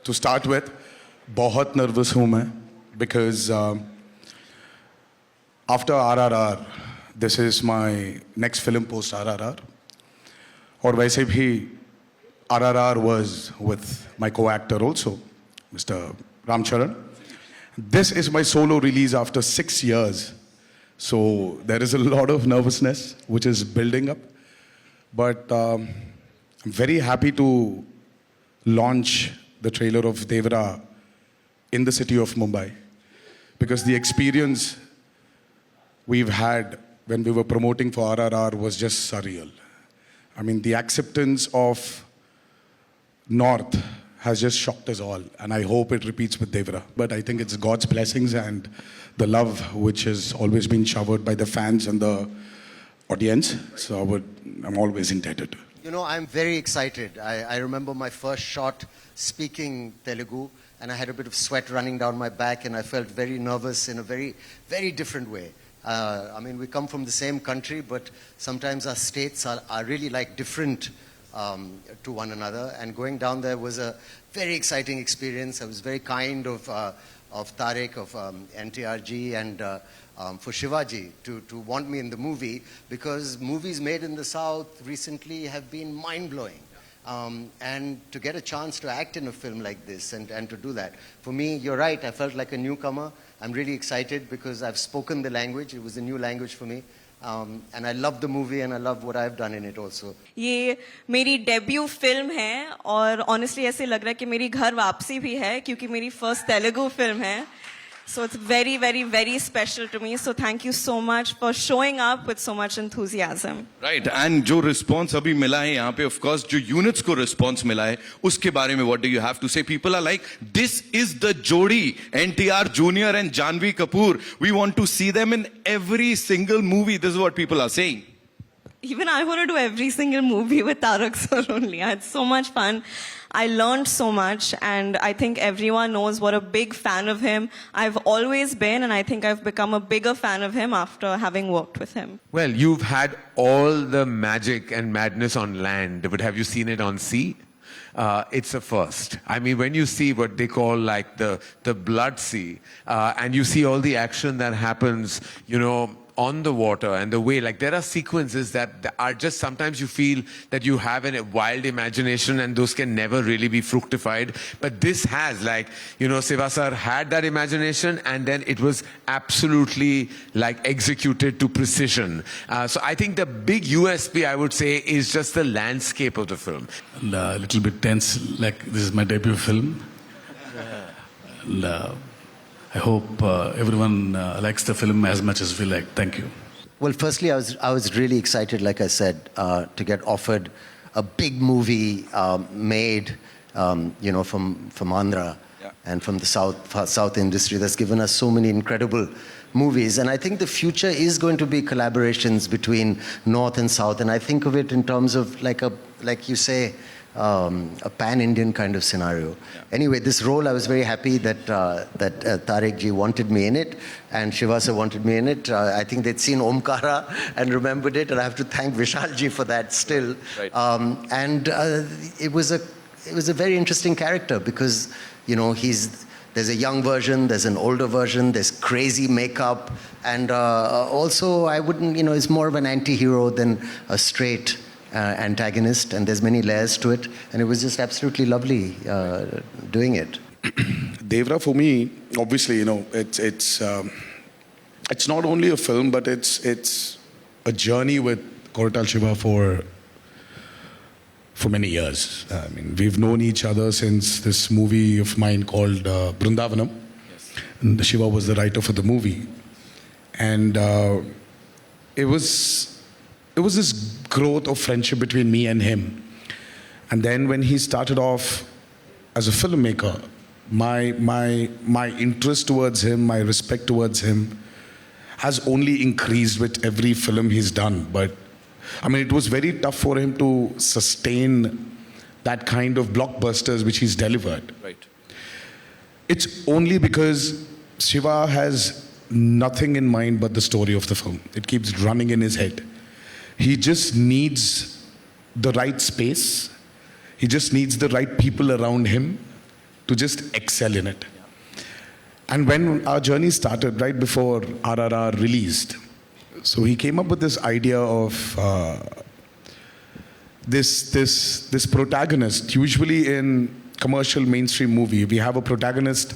To start with, बहुत nervous हूँ मैं because after RRR, this is my next film post RRR. और वैसे भी RRR was with my co-actor also, Mr. Ramcharan. This is my solo release after 6 years. So there is a lot of nervousness which is building up. But I'm very happy to launch the trailer of Devara in the city of Mumbai. Because the experience we've had when we were promoting for RRR was just surreal. I mean, the acceptance of North has just shocked us all, and I hope it repeats with Devara. But I think it's God's blessings and the love which has always been showered by the fans and the audience. So I'm always indebted. You know, I'm very excited. I remember my first shot speaking Telugu, and I had a bit of sweat running down my back, and I felt very nervous in a very, very different way. I mean, we come from the same country, but sometimes our states are really like different to one another. And going down there was a very exciting experience. I was very kind of Tarek, of NTR ji, and for Shivaji to want me in the movie, because movies made in the South recently have been mind-blowing. And to get a chance to act in a film like this and to do that, for me, you're right, I felt like a newcomer. I'm really excited because I've spoken the language. It was a new language for me. And I love the movie and I love what I've done in it also. ये मेरी debut film है और honestly ऐसे लग रहा है कि मेरी घर वापसी भी है क्योंकि मेरी फर्स्ट तेलुगु फिल्म है. So it's very, very, very special to me. So thank you so much for showing up with so much enthusiasm. Right. And जो response अभी मिला है यहाँ पे, of course, जो units को response मिला है, उसके बारे में what do you have to say? People are like, this is the Jodi, NTR Junior and Janvi Kapoor. We want to see them in every single movie. This is what people are saying. Even I want to do every single movie with Tarak sir only. I had so much fun. I learned so much, and I think everyone knows what a big fan of him I've always been, and I think I've become a bigger fan of him after having worked with him. Well, you've had all the magic and madness on land, but have you seen it on sea? It's a first. I mean, when you see what they call like the blood sea, and you see all the action that happens, you know, on the water, and the way, like, there are sequences that are just, sometimes you feel that you have a wild imagination and those can never really be fructified. But this has, like, you know, Siva sir had that imagination and then it was absolutely like executed to precision. So I think the big USP, I would say, is just the landscape of the film. And, a little bit tense, like this is my debut film. And, I hope everyone likes the film as much as we like. Thank you. Well, firstly, I was really excited, like I said, to get offered a big movie made, you know, from Andhra and from the South industry that's given us so many incredible movies. And I think the future is going to be collaborations between North and South. And I think of it in terms of like you say, a pan-Indian kind of scenario. Yeah. Anyway, this role, I was very happy that Tarek ji wanted me in it, and Shivasa wanted me in it. I think they'd seen Omkara and remembered it, and I have to thank Vishal ji for that still. Right. And it was a very interesting character because, you know, there's a young version, there's an older version, there's crazy makeup, and also I wouldn't, you know, it's more of an anti-hero than a straight antagonist, and there's many layers to it, and it was just absolutely lovely doing it. Devara, for me, obviously, you know, it's not only a film, but it's a journey with Koratala Siva for many years. I mean, we've known each other since this movie of mine called Brindavanam. Yes. And Shiva was the writer for the movie, and it was this growth of friendship between me and him. And then when he started off as a filmmaker, my interest towards him, my respect towards him has only increased with every film he's done. But I mean, it was very tough for him to sustain that kind of blockbusters which he's delivered. Right. It's only because Shiva has nothing in mind but the story of the film. It keeps running in his head. He just needs the right space. He just needs the right people around him to just excel in it. And when our journey started, right before RRR released, so he came up with this idea of this protagonist. Usually in commercial mainstream movie, we have a protagonist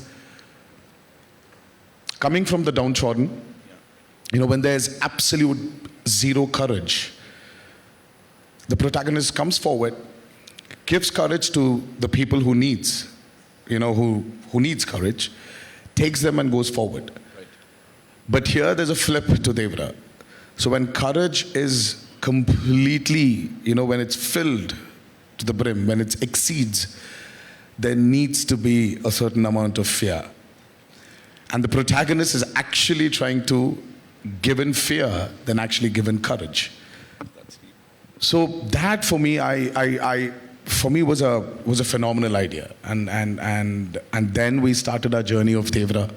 coming from the downtrodden. You know, when there's absolute zero courage, the protagonist comes forward, gives courage to the people who needs, you know, who needs courage, takes them and goes forward. Right. But here there's a flip to Devara. So when courage is completely, you know, when it's filled to the brim, when it exceeds, there needs to be a certain amount of fear. And the protagonist is actually trying to give in fear than actually give in courage. So that for me, for me was a phenomenal idea. And then we started our journey of Devara.